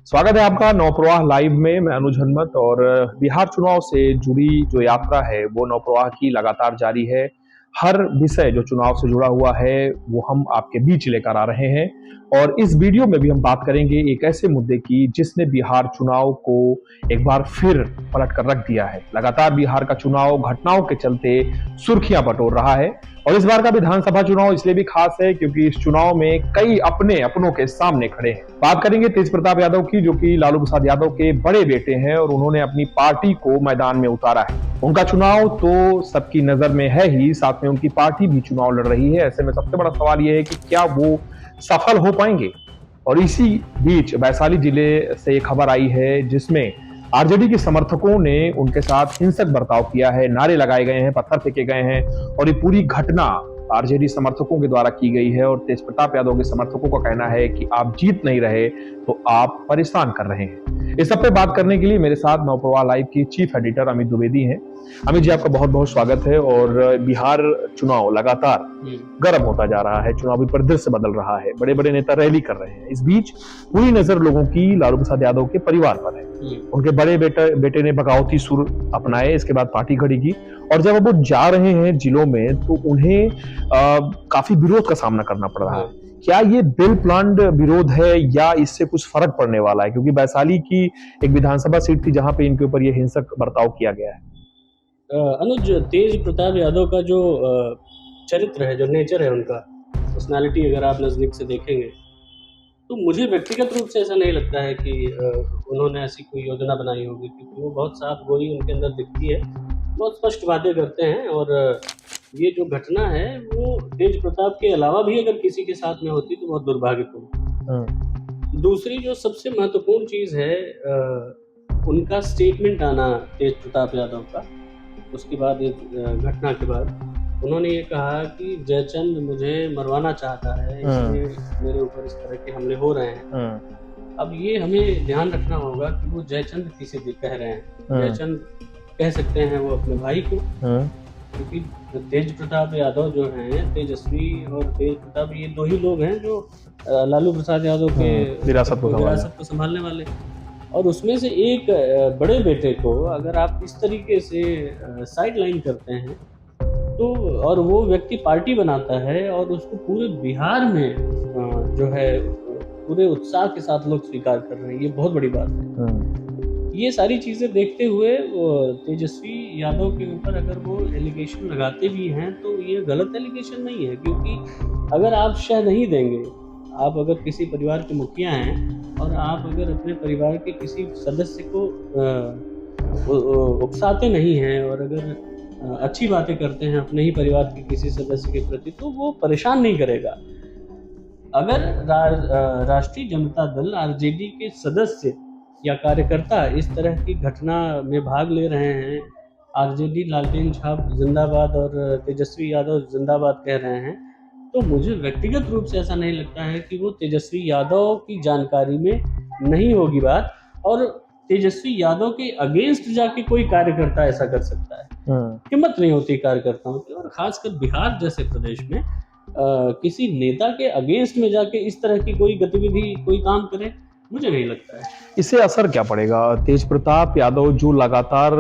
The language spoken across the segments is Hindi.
स्वागत है आपका नवप्रवाह लाइव में। मैं अनुज हनुमत और बिहार चुनाव से जुड़ी जो यात्रा है वो नवप्रवाह की लगातार जारी है। हर विषय जो चुनाव से जुड़ा हुआ है वो हम आपके बीच लेकर आ रहे हैं और इस वीडियो में भी हम बात करेंगे एक ऐसे मुद्दे की जिसने बिहार चुनाव को एक बार फिर पलट कर रख दिया है। लगातार बिहार का चुनाव घटनाओं के चलते सुर्खियां बटोर रहा है और इस बार का विधानसभा चुनाव इसलिए भी खास है क्योंकि इस चुनाव में कई अपनों के सामने खड़े हैं। बात करेंगे तेज प्रताप यादव की, जो कि लालू प्रसाद यादव के बड़े बेटे हैं और उन्होंने अपनी पार्टी को मैदान में उतारा है। उनका चुनाव तो सबकी नजर में है ही, साथ में उनकी पार्टी भी चुनाव लड़ रही है। ऐसे में सबसे बड़ा सवाल यह है कि क्या वो सफल हो पाएंगे। और इसी बीच वैशाली जिले से एक खबर आई है जिसमें आरजेडी के समर्थकों ने उनके साथ हिंसक बर्ताव किया है, नारे लगाए गए हैं, पत्थर फेंके गए हैं और ये पूरी घटना आरजेडी समर्थकों के द्वारा की गई है। और तेज प्रताप यादव के समर्थकों का कहना है कि आप जीत नहीं रहे तो आप परेशान कर रहे हैं। इस सब पे बात करने के लिए मेरे साथ नवप्रवाह लाइव की चीफ एडिटर अमित द्विवेदी हैं। अमित जी, आपका बहुत बहुत स्वागत है। और बिहार चुनाव लगातार गर्म होता जा रहा है, चुनावी परिदृश्य बदल रहा है, बड़े बड़े नेता रैली कर रहे हैं। इस बीच पूरी नजर लोगों की लालू प्रसाद यादव के परिवार पर है। उनके बड़े बेटे ने बगावती सुर अपनाए, इसके बाद पार्टी खड़ी की और जब वो जा रहे हैं जिलों में तो उन्हें काफी विरोध का सामना करना पड़ रहा है। क्या ये वेल प्लान्ड विरोध है या इससे कुछ फर्क पड़ने वाला है, क्योंकि वैशाली की एक विधानसभा सीट थी जहां पे इनके ऊपर ये हिंसक बर्ताव किया गया है। अनुज, तेज प्रताप यादव का जो चरित्र है, जो नेचर है उनका, पर्सनालिटी अगर आप नजदीक से देखेंगे तो मुझे व्यक्तिगत रूप से ऐसा नहीं लगता है कि उन्होंने ऐसी कोई योजना बनाई होगी, क्योंकि वो बहुत साफ गोई उनके अंदर दिखती है, बहुत स्पष्ट बातें करते हैं। और ये जो घटना है वो तेज प्रताप के अलावा भी अगर किसी के साथ में होती तो बहुत दुर्भाग्यपूर्ण। दूसरी जो सबसे महत्वपूर्ण चीज़ है, उनका स्टेटमेंट आना तेज प्रताप यादव का, उसके बाद घटना के बाद उन्होंने ये कहा कि जयचंद मुझे मरवाना चाहता है, इसलिए मेरे ऊपर इस तरह के हमले हो रहे हैं। अब ये हमें ध्यान रखना होगा कि वो जयचंद किसे कह रहे हैं। जयचंद कह सकते हैं वो अपने भाई को, क्योंकि तेज प्रताप यादव जो हैं, तेजस्वी और तेज प्रताप, ये दो ही लोग हैं जो लालू प्रसाद यादव के विरासत को संभालने वाले। और उसमें से एक बड़े बेटे को अगर आप इस तरीके से साइड लाइन करते हैं तो, और वो व्यक्ति पार्टी बनाता है और उसको पूरे बिहार में जो है पूरे उत्साह के साथ लोग स्वीकार कर रहे हैं, ये बहुत बड़ी बात है। ये सारी चीज़ें देखते हुए तेजस्वी यादव के ऊपर अगर वो एलिगेशन लगाते भी हैं तो ये गलत एलिगेशन नहीं है, क्योंकि अगर आप शह नहीं देंगे, आप अगर किसी परिवार के मुखिया हैं और आप अगर अपने परिवार के किसी सदस्य को उकसाते नहीं हैं और अगर अच्छी बातें करते हैं अपने ही परिवार के किसी सदस्य के प्रति, तो वो परेशान नहीं करेगा। अगर राष्ट्रीय जनता दल आरजेडी के सदस्य या कार्यकर्ता इस तरह की घटना में भाग ले रहे हैं, आरजेडी लालटेन छाप जिंदाबाद और तेजस्वी यादव जिंदाबाद कह रहे हैं, तो मुझे व्यक्तिगत रूप से ऐसा नहीं लगता है कि वो तेजस्वी यादव की जानकारी में नहीं होगी बात, और तेजस्वी यादव के अगेंस्ट जाके कोई कार्यकर्ता ऐसा कर सकता है। हिम्मत नहीं होती कार्यकर्ताओं की, और खासकर बिहार जैसे प्रदेश में किसी नेता के अगेंस्ट में जाके इस तरह की कोई गतिविधि, कोई काम करे, मुझे नहीं लगता है। इससे असर क्या पड़ेगा? तेज प्रताप यादव जो लगातार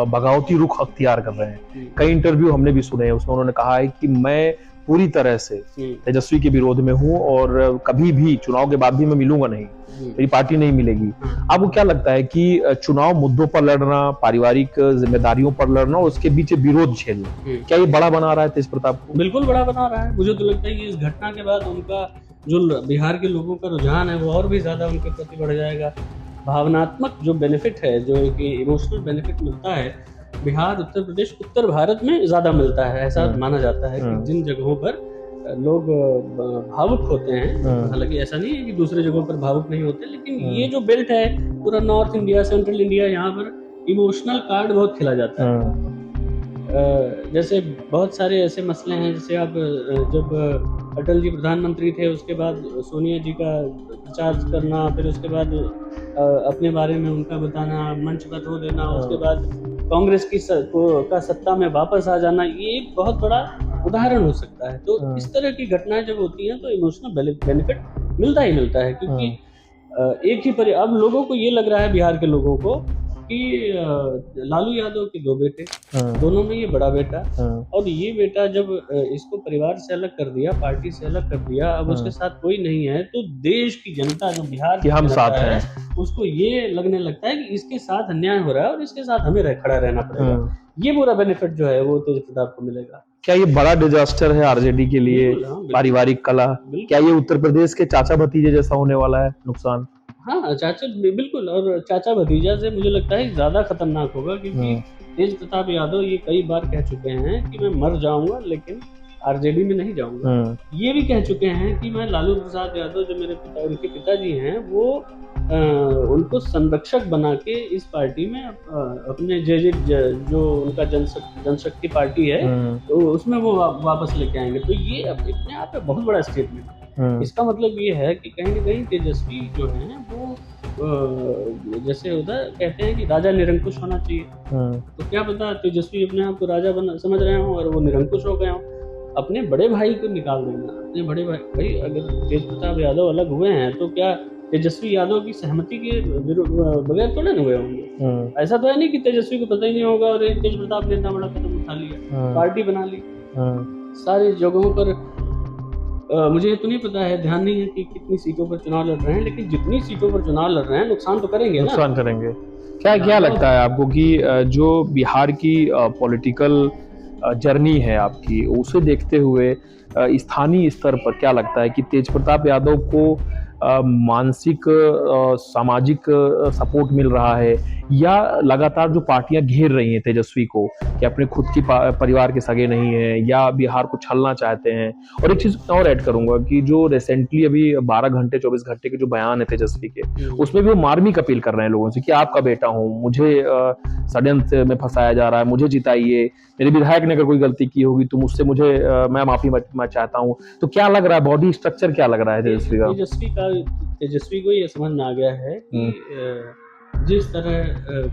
बगावती रुख अख्तियार कर रहे हैं, कई इंटरव्यू हमने भी सुने हैं, उसमें उन्होंने कहा है कि मैं पूरी तरह से तेजस्वी के विरोध में हूं और कभी भी चुनाव के बाद भी मैं मिलूंगा नहीं, मेरी पार्टी नहीं मिलेगी। आपको क्या लगता है कि चुनाव मुद्दों पर लड़ना, पारिवारिक जिम्मेदारियों पर लड़ना और उसके बीच विरोध झेलना, क्या ये बड़ा बना रहा है तेज प्रताप को? बिल्कुल बड़ा बना रहा है। मुझे तो लगता है कि इस घटना के बाद उनका जो बिहार के लोगों का रुझान है वो और भी ज्यादा उनके प्रति बढ़ जाएगा। भावनात्मक जो बेनिफिट है, जो एक इमोशनल बेनिफिट मिलता है, बिहार, उत्तर प्रदेश, उत्तर भारत में ज्यादा मिलता है। ऐसा माना जाता है कि जिन जगहों पर लोग भावुक होते हैं, हालांकि ऐसा नहीं है कि दूसरे जगहों पर भावुक नहीं होते, लेकिन ये जो बेल्ट है पूरा नॉर्थ इंडिया, सेंट्रल इंडिया, यहाँ पर इमोशनल कार्ड बहुत खेला जाता है। जैसे बहुत सारे ऐसे मसले हैं, जैसे आप जब अटल जी प्रधानमंत्री थे उसके बाद सोनिया जी का प्रचार करना, फिर उसके बाद अपने बारे में उनका बताना, मंच पर रो देना, उसके बाद कांग्रेस की का सत्ता में वापस आ जाना, ये एक बहुत बड़ा उदाहरण हो सकता है। तो इस तरह की घटनाएं जब होती हैं तो इमोशनल बेनिफिट मिलता ही मिलता है, क्योंकि अब लोगों को ये लग रहा है, बिहार के लोगों को, कि लालू यादव के दो बेटे, दोनों में ये बड़ा बेटा, और ये बेटा जब इसको परिवार से अलग कर दिया, पार्टी से अलग कर दिया, अब उसके साथ कोई नहीं है, तो देश की जनता, जो बिहार की हम जनता साथ है, हैं। उसको ये लगने लगता है कि इसके साथ अन्याय हो रहा है और इसके साथ हमें खड़ा रहना पड़ेगा। ये पूरा बेनिफिट जो है वो तेज प्रताप को मिलेगा। क्या ये बड़ा डिजास्टर है आरजेडी के लिए? बिल्कुल, हाँ, बिल्कुल। पारिवारिक कलह, बिल्कुल। क्या ये उत्तर प्रदेश के चाचा भतीजे जैसा होने वाला है नुकसान? हाँ, चाचा बिल्कुल, और चाचा भतीजा से मुझे लगता है ज़्यादा खतरनाक होगा, क्योंकि तेज प्रताप यादव ये कई बार कह चुके हैं कि मैं मर जाऊंगा लेकिन आरजेडी में नहीं जाऊंगा। ये भी कह चुके हैं कि मैं लालू प्रसाद यादव, जो मेरे पिता, उनके पिताजी हैं, वो उनको संरक्षक बना के इस पार्टी में अपने जो उनका जनशक्ति पार्टी है, तो उसमें वो वापस लेके आएंगे। तो ये अपने आप में बहुत बड़ा स्टेटमेंट है। इसका मतलब ये है कि कहीं न कहीं तेजस्वी जो है वो जैसे होता है, कहते हैं कि राजा निरंकुश होना चाहिए, तो क्या पता तेजस्वी अपने आप को राजा समझ रहे हो और वो निरंकुश हो गए हो। अपने बड़े भाई को निकाल देना, अपने बड़े भाई अगर तेज प्रताप यादव अलग हुए हैं तो क्या तेजस्वी यादव की सहमति के बगैर थोड़े ना हुए होंगे। ऐसा तो है नहीं कि तेजस्वी को पता ही नहीं होगा और तेज प्रताप ने इतना बड़ा कदम उठा लिया, पार्टी बना ली सारी जगहों पर। मुझे ये तो नहीं पता है, ध्यान नहीं है कि कितनी सीटों पर चुनाव लड़ रहे हैं, लेकिन जितनी सीटों पर चुनाव लड़ रहे हैं नुकसान तो करेंगे ना। नुकसान करेंगे। क्या लगता है आपको कि जो बिहार की पॉलिटिकल जर्नी है आपकी, उसे देखते हुए स्थानीय स्तर पर क्या लगता है कि तेज प्रताप यादव को मानसिक सामाजिक सपोर्ट मिल रहा है, या लगातार जो पार्टियां घेर रही हैं तेजस्वी को कि अपने खुद की परिवार के सगे नहीं है, या बिहार को छलना चाहते हैं? और एक चीज और ऐड करूंगा कि जो रिसेंटली अभी 12 घंटे 24 घंटे के जो बयान है तेजस्वी के, उसमें भी वो मार्मिक अपील कर रहे हैं लोगों से कि आपका बेटा हूं, मुझे षड्यंत्र में फंसाया जा रहा है, मुझे जिताइए, मेरे विधायक ने अगर कोई गलती की होगी तो मुझसे मैं माफी मैं चाहता हूँ। तो क्या लग रहा है, बॉडी स्ट्रक्चर क्या लग रहा है तेजस्वी को ये समझ में आ गया है कि जिस तरह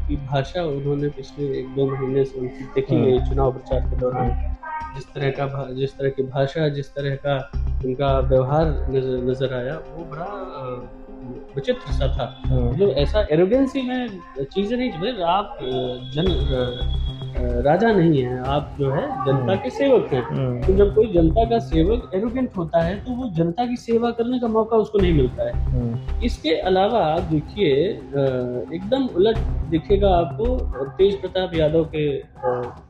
की भाषा उन्होंने पिछले 1-2 महीने से उनकी देखी गई चुनाव प्रचार के दौरान, जिस तरह की भाषा, जिस तरह का उनका व्यवहार नजर आया, वो बड़ा विचित्र सा था। मतलब ऐसा एरोगेंसी में चीजें नहीं चल, आप राजा नहीं हैं, आप जो है जनता के सेवक हैं। तो जब कोई जनता का सेवक एरोगेंट होता है तो वो जनता की सेवा करने का मौका उसको नहीं मिलता है। इसके अलावा आप देखिए, एकदम उलट दिखेगा आपको तेज प्रताप यादव के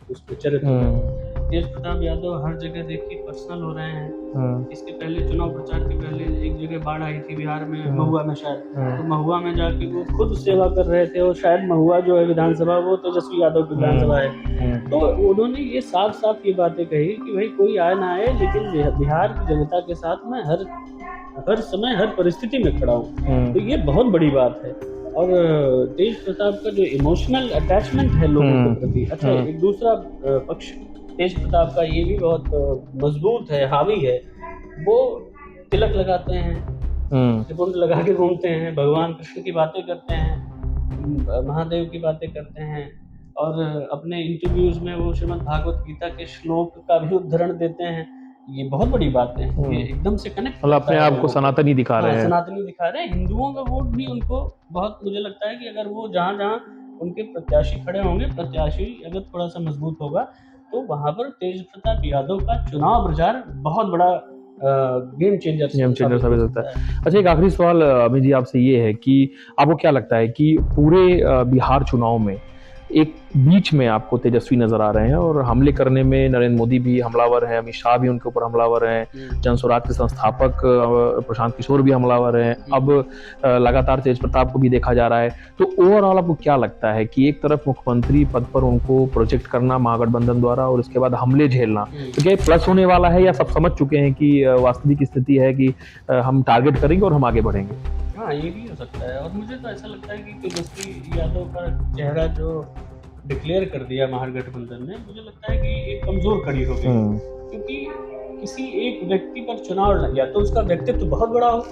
उसके चरित्र में। तेज प्रताप यादव हर जगह देखिए पर्सनल हो रहे हैं। इसके पहले चुनाव प्रचार के पहले एक जगह बाढ़ आई थी बिहार में, महुआ में शायद, तो महुआ में जाके वो खुद सेवा कर रहे थे, और शायद महुआ जो है विधानसभा, वो तेजस्वी यादव की विधानसभा है। तो उन्होंने ये साफ साफ ये बातें कही कि भाई कोई आए ना आए, लेकिन बिहार की जनता के साथ मैं हर समय हर परिस्थिति में खड़ा हूँ। तो ये बहुत बड़ी बात है। और तेज प्रताप का जो इमोशनल अटैचमेंट है लोगों के प्रति, अच्छा एक दूसरा पक्ष तेज प्रताप का ये भी बहुत मजबूत है, हावी है। वो तिलक लगाते हैं, त्रिपुंड लगा के घूमते हैं, भगवान कृष्ण की बातें करते हैं, महादेव की बातें करते हैं, और अपने इंटरव्यूज में वो श्रीमद् भागवत गीता के श्लोक का भी उद्धरण देते हैं। ये बहुत बड़ी बात है, ये एकदम से कनेक्ट, मतलब अपने आप को सनातनी दिखा रहे हैं। सनातनी दिखा रहे हैं। हिंदुओं का वोट भी उनको बहुत, मुझे लगता है कि अगर वो जहाँ उनके प्रत्याशी खड़े होंगे, प्रत्याशी अगर थोड़ा सा मजबूत होगा, तो वहां पर तेज प्रताप यादव का चुनाव प्रचार बहुत बड़ा गेम चेंजर साबित होता है। अच्छा, एक आखिरी सवाल अमित जी आपसे ये है कि आपको क्या लगता है कि पूरे बिहार चुनाव में एक बीच में आपको तेजस्वी नजर आ रहे हैं, और हमले करने में नरेंद्र मोदी भी हमलावर हैं, अमित शाह भी उनके ऊपर हमलावर हैं, जन स्वराज के संस्थापक प्रशांत किशोर भी हमलावर हैं, अब लगातार तेज प्रताप को भी देखा जा रहा है। तो ओवरऑल आपको क्या लगता है कि एक तरफ मुख्यमंत्री पद पर उनको प्रोजेक्ट करना महागठबंधन द्वारा, और उसके बाद हमले झेलना, तो क्या प्लस होने वाला है, या सब समझ चुके हैं कि वास्तविक स्थिति है कि हम टारगेट करेंगे और हम आगे बढ़ेंगे? हाँ, ये भी हो सकता है। और मुझे तो ऐसा लगता है कि तेजस्वी यादव का चेहरा जो डिक्लेयर कर दिया महागठबंधन ने, मुझे लगता है कि एक कमजोर कड़ी हो गई, क्योंकि किसी एक व्यक्ति पर चुनाव लड़ गया तो उसका व्यक्तित्व बहुत बड़ा हो,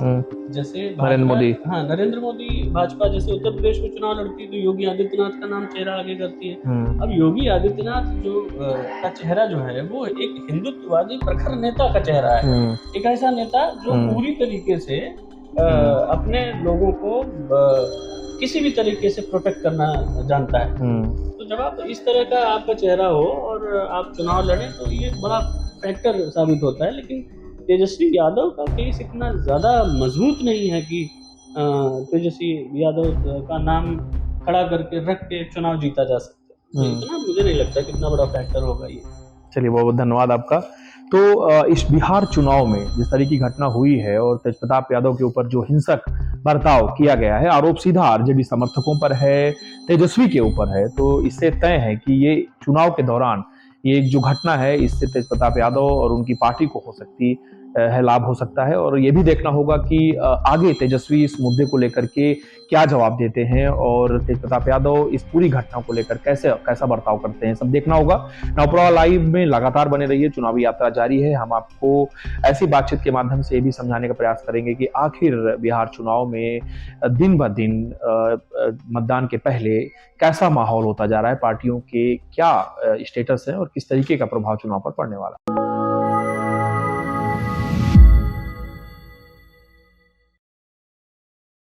जैसे नरेंद्र मोदी भाजपा जैसे उत्तर प्रदेश में चुनाव लड़ती है तो योगी आदित्यनाथ का नाम चेहरा आगे करती है। अब योगी आदित्यनाथ जो का चेहरा जो है वो एक हिंदुत्ववादी प्रखर नेता का चेहरा है, एक ऐसा नेता जो पूरी तरीके से अपने लोगों को किसी भी तरीके से प्रोटेक्ट करना जानता है। तो जब आप इस तरह का आपका चेहरा हो और आप चुनाव लड़ें तो ये बड़ा फैक्टर साबित होता है। लेकिन तेजस्वी यादव का केस इतना ज़्यादा मजबूत नहीं है कि तेजस्वी यादव का नाम खड़ा करके रख के चुनाव जीता जा सकता है। तो इतना मुझे नहीं लगता कितना बड़ा फैक्टर होगा ये। चलिए, बहुत बहुत धन्यवाद आपका। तो इस बिहार चुनाव में जिस तरह की घटना हुई है और तेजप्रताप यादव के ऊपर जो हिंसक बर्ताव किया गया है, आरोप सीधा आरजेडी समर्थकों पर है, तेजस्वी के ऊपर है, तो इससे तय है कि ये चुनाव के दौरान ये जो घटना है इससे तेजप्रताप यादव और उनकी पार्टी को हो सकती है लाभ हो सकता है। और ये भी देखना होगा कि आगे तेजस्वी इस मुद्दे को लेकर के क्या जवाब देते हैं और तेजप्रताप यादव इस पूरी घटना को लेकर कैसा बर्ताव करते हैं, सब देखना होगा। नवप्रवाह लाइव में लगातार बने रहिए, चुनावी यात्रा जारी है। हम आपको ऐसी बातचीत के माध्यम से ये भी समझाने का प्रयास करेंगे कि आखिर बिहार चुनाव में दिन ब दिन मतदान के पहले कैसा माहौल होता जा रहा है, पार्टियों के क्या स्टेटस है और किस तरीके का प्रभाव चुनाव पर पड़ने वाला है।